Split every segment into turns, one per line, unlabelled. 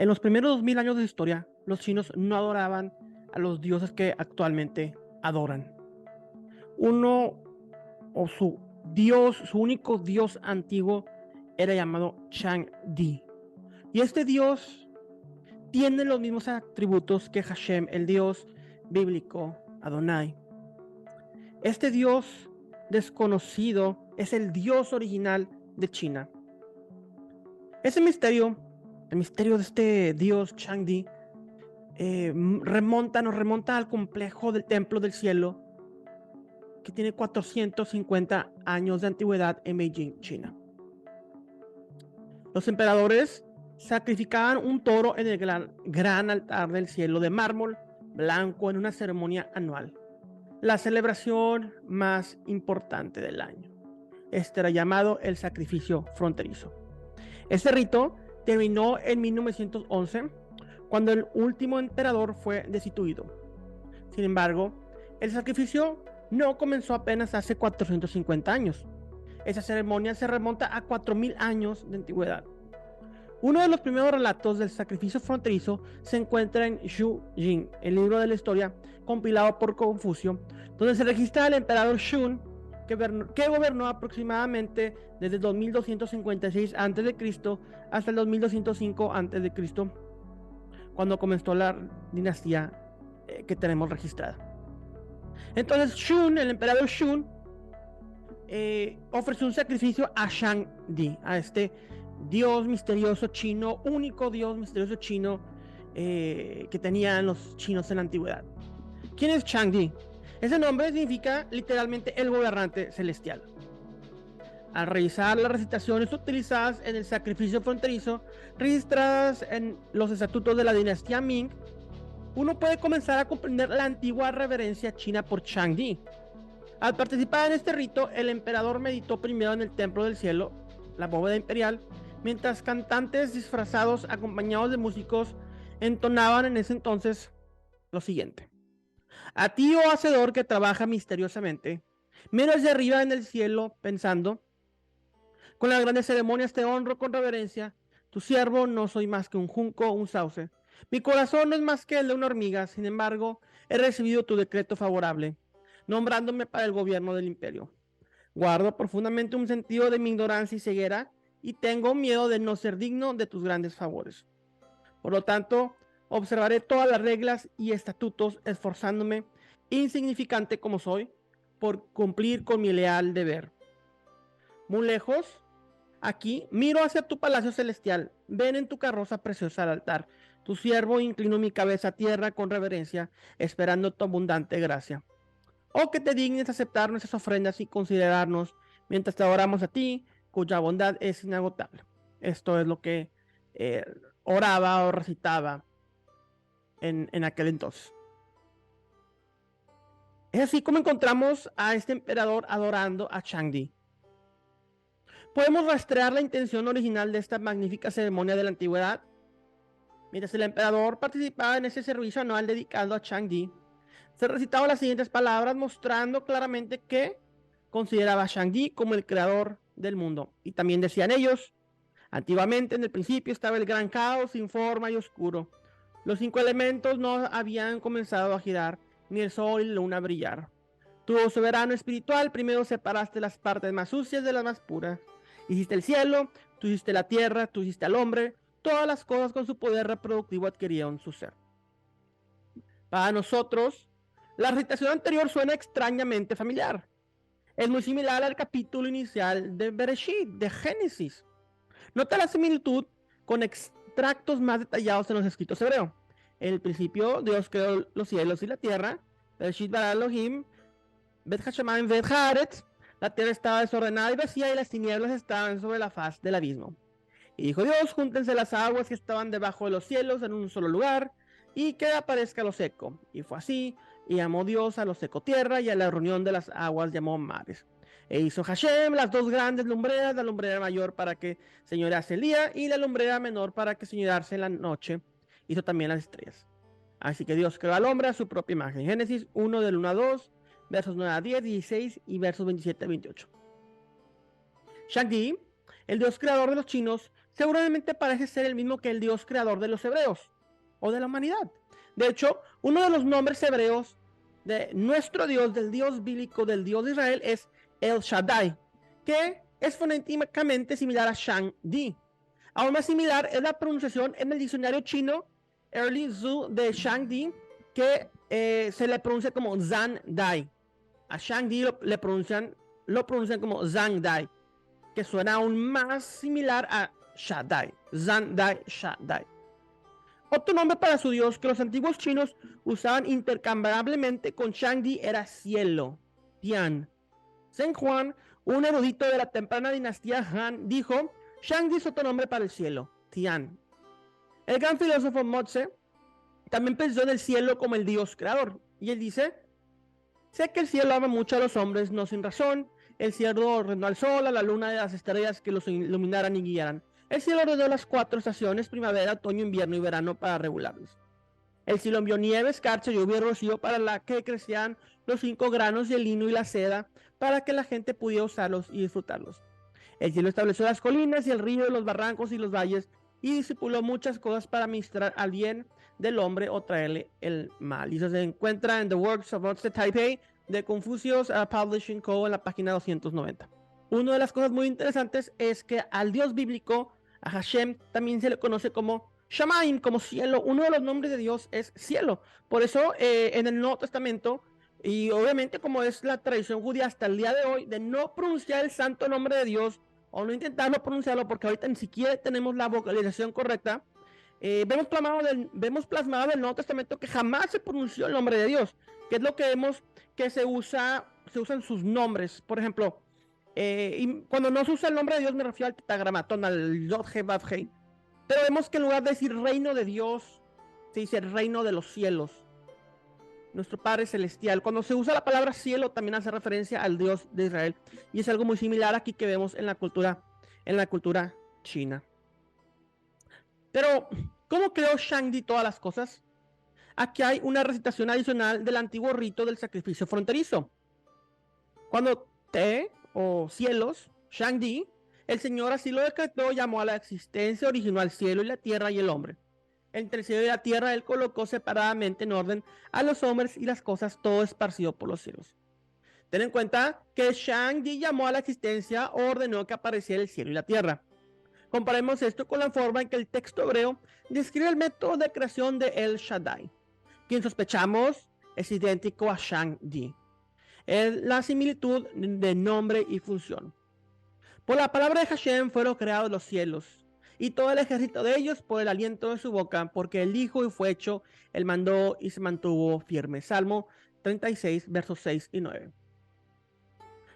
En los primeros 2000 años de historia, los chinos no adoraban a los dioses que actualmente adoran. Uno o su dios, su único dios antiguo era llamado Chang'e. Y este dios tiene los mismos atributos que Hashem, el dios bíblico Adonai. Este dios desconocido es el dios original de China. Ese misterio, el misterio de este dios Chang'e, nos remonta al complejo del Templo del Cielo, que tiene 450 años de antigüedad en Beijing, China. Los emperadores sacrificaban un toro en el gran altar del cielo de mármol blanco en una ceremonia anual, la celebración más importante del año. Este era llamado el sacrificio fronterizo. Este rito terminó en 1911, cuando el último emperador fue destituido. Sin embargo, el sacrificio no comenzó apenas hace 450 años. Esa ceremonia se remonta a 4000 años de antigüedad. Uno de los primeros relatos del sacrificio fronterizo se encuentra en Xu Jing, el libro de la historia compilado por Confucio, donde se registra al emperador Shun, que gobernó aproximadamente desde 2256 a.C. hasta el 2205 a.C., cuando comenzó la dinastía que tenemos registrada. Entonces Shun, el emperador Shun, ofreció un sacrificio a Shangdi, a este dios misterioso chino, único dios misterioso chino que tenían los chinos en la antigüedad. ¿Quién es Shangdi? Ese nombre significa literalmente el gobernante celestial. Al revisar las recitaciones utilizadas en el sacrificio fronterizo, registradas en los estatutos de la dinastía Ming, uno puede comenzar a comprender la antigua reverencia china por Shangdi. Al participar en este rito, el emperador meditó primero en el templo del cielo, la bóveda imperial, mientras cantantes disfrazados acompañados de músicos entonaban en ese entonces lo siguiente: a ti, oh hacedor que trabaja misteriosamente, miro hacia arriba en el cielo pensando, con las grandes ceremonias te honro con reverencia, tu siervo no soy más que un junco, un sauce, mi corazón no es más que el de una hormiga, sin embargo, he recibido tu decreto favorable, nombrándome para el gobierno del imperio. Guardo profundamente un sentido de mi ignorancia y ceguera, y tengo miedo de no ser digno de tus grandes favores. Por lo tanto, observaré todas las reglas y estatutos, esforzándome, insignificante como soy, por cumplir con mi leal deber. Muy lejos, aquí, miro hacia tu palacio celestial, ven en tu carroza preciosa al altar. Tu siervo inclino mi cabeza a tierra con reverencia, esperando tu abundante gracia. O que te dignes aceptar nuestras ofrendas y considerarnos mientras te adoramos a ti, cuya bondad es inagotable. Esto es lo que oraba o recitaba en aquel entonces. Es así como encontramos a este emperador adorando a Chang'e. Podemos rastrear la intención original de esta magnífica ceremonia de la antigüedad. Mientras el emperador participaba en ese servicio anual dedicado a Chang'e, se recitaban las siguientes palabras mostrando claramente que consideraba a Shangdi como el creador del mundo. Y también decían ellos: antiguamente en el principio estaba el gran caos sin forma y oscuro. Los 5 elementos no habían comenzado a girar, ni el sol y la luna a brillar. Tú, oh soberano espiritual, primero separaste las partes más sucias de las más puras. Hiciste el cielo, tú hiciste la tierra, tú hiciste al hombre. Todas las cosas con su poder reproductivo adquirieron su ser. Para nosotros, la recitación anterior suena extrañamente familiar. Es muy similar al capítulo inicial de Bereshit, de Génesis. Nota la similitud con extractos más detallados en los escritos hebreos. En el principio, Dios creó los cielos y la tierra. Bereshit bara Elohim, Bet Hashemayim Vet Haaretz. La tierra estaba desordenada y vacía, y las tinieblas estaban sobre la faz del abismo. Y dijo Dios: júntense las aguas que estaban debajo de los cielos en un solo lugar, y que aparezca lo seco. Y fue así, y llamó Dios a lo seco tierra, y a la reunión de las aguas llamó mares. E hizo Hashem las dos grandes lumbreras, la lumbrera mayor para que señorease el día, y la lumbrera menor para que señorease en la noche. Hizo también las estrellas. Así que Dios creó al hombre a su propia imagen. Génesis 1 del 1 a 2, versos 9 a 10, 16 y versos 27 a 28. Shangdi, el dios creador de los chinos, seguramente parece ser el mismo que el Dios creador de los hebreos o de la humanidad. De hecho, uno de los nombres hebreos de nuestro Dios, del Dios bíblico, del Dios de Israel, es El Shaddai, que es fonéticamente similar a Shang-Di. Aún más similar es la pronunciación en el diccionario chino Early Zhu de Shang-Di, que se le pronuncia como Zan-Dai. A Shang-Di lo pronuncian como Zang-Dai, que suena aún más similar a Shaddai. Zan-Dai, Shaddai. Otro nombre para su dios que los antiguos chinos usaban intercambiablemente con Shang-Di era cielo, Tian. Zheng Huan, un erudito de la temprana dinastía Han, dijo: Shang-Di es otro nombre para el cielo, Tian. El gran filósofo Mozi también pensó en el cielo como el dios creador, y él dice: sé que el cielo ama mucho a los hombres, no sin razón. El cielo ordenó al sol, a la luna y a las estrellas que los iluminaran y guiaran. El cielo ordenó las 4 estaciones, primavera, otoño, invierno y verano, para regularlos. El cielo envió nieve, escarcha, lluvia y rocío para la que crecían los 5 granos y el lino y la seda, para que la gente pudiera usarlos y disfrutarlos. El cielo estableció las colinas y el río, los barrancos y los valles, y disipuló muchas cosas para ministrar al bien del hombre o traerle el mal. Y eso se encuentra en The Works of Mozi Taipei de Confucius Publishing Co. en la página 290. Una de las cosas muy interesantes es que al Dios bíblico, a Hashem, también se le conoce como Shamaim, como cielo. Uno de los nombres de Dios es cielo. Por eso en el Nuevo Testamento, y obviamente como es la tradición judía hasta el día de hoy, de no pronunciar el santo nombre de Dios, o no intentarlo pronunciarlo, porque ahorita ni siquiera tenemos la vocalización correcta, vemos plasmado del Nuevo Testamento que jamás se pronunció el nombre de Dios, que es lo que vemos que se usan sus nombres. Por ejemplo, y cuando no se usa el nombre de Dios me refiero al tetragramatón, al Yod-He-Vav-He, pero vemos que en lugar de decir reino de Dios, se dice reino de los cielos, nuestro Padre Celestial. Cuando se usa la palabra cielo también hace referencia al Dios de Israel, y es algo muy similar aquí que vemos en la cultura china. Pero, ¿cómo creó Shang-Di todas las cosas? Aquí hay una recitación adicional del antiguo rito del sacrificio fronterizo. Cuando Te, o cielos, Shang-Di, el Señor así lo decretó, llamó a la existencia original cielo y la tierra y el hombre. Entre el cielo y la tierra él colocó separadamente en orden a los hombres y las cosas, todo esparcido por los cielos. Ten en cuenta que Shang-Di llamó a la existencia o ordenó que apareciera el cielo y la tierra. Comparemos esto con la forma en que el texto hebreo describe el método de creación de El Shaddai, quien sospechamos es idéntico a Shang-Di. Es la similitud de nombre y función. Por la palabra de Hashem fueron creados los cielos, y todo el ejército de ellos por el aliento de su boca, porque él dijo y fue hecho, él mandó y se mantuvo firme. Salmo 36, versos 6 y 9.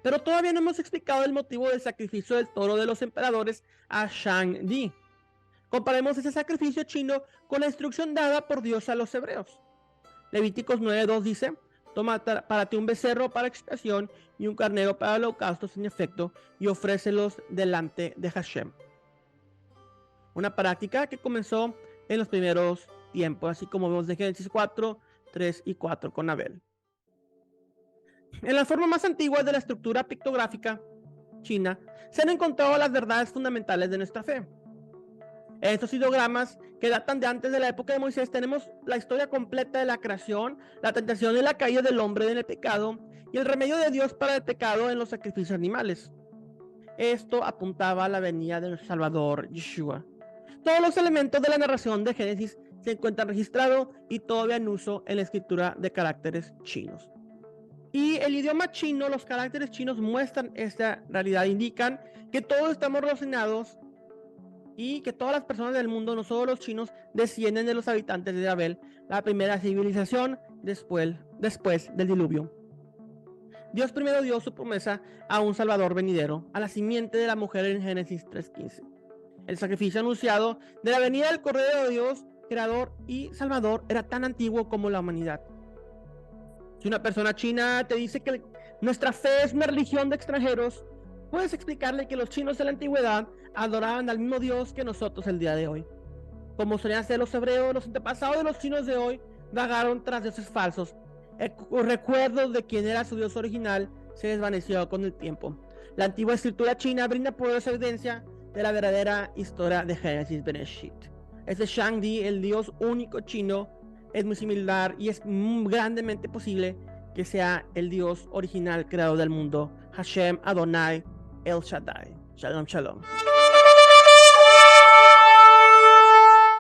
Pero todavía no hemos explicado el motivo del sacrificio del toro de los emperadores a Shang-Di. Comparemos ese sacrificio chino con la instrucción dada por Dios a los hebreos. Levíticos 9:2 dice: toma para ti un becerro para expiación y un carnero para holocaustos sin efecto, y ofrécelos delante de Hashem. Una práctica que comenzó en los primeros tiempos, así como vemos de Génesis 4, 3 y 4 con Abel. En la forma más antigua de la estructura pictográfica china se han encontrado las verdades fundamentales de nuestra fe. En estos ideogramas que datan de antes de la época de Moisés tenemos la historia completa de la creación, la tentación y la caída del hombre en el pecado y el remedio de Dios para el pecado en los sacrificios animales. Esto apuntaba a la venida del Salvador, Yeshua. Todos los elementos de la narración de Génesis se encuentran registrados y todavía en uso en la escritura de caracteres chinos. Y el idioma chino, los caracteres chinos muestran esta realidad, indican que todos estamos relacionados y que todas las personas del mundo, no solo los chinos, descienden de los habitantes de Babel, la primera civilización después del diluvio. Dios primero dio su promesa a un Salvador venidero, a la simiente de la mujer en Génesis 3:15. El sacrificio anunciado de la venida del Cordero de Dios, Creador y Salvador, era tan antiguo como la humanidad. Si una persona china te dice que nuestra fe es una religión de extranjeros, puedes explicarle que los chinos de la antigüedad adoraban al mismo Dios que nosotros el día de hoy. Como solían ser los hebreos, los antepasados de los chinos de hoy vagaron tras dioses falsos. El recuerdo de quién era su Dios original se desvaneció con el tiempo. La antigua escritura china brinda poderosa evidencia de la verdadera historia de Génesis Bereshit. Este Shang-Di, el Dios único chino, es muy similar y es grandemente posible que sea el Dios original creador del mundo, Hashem Adonai El Shaddai. Shalom, shalom.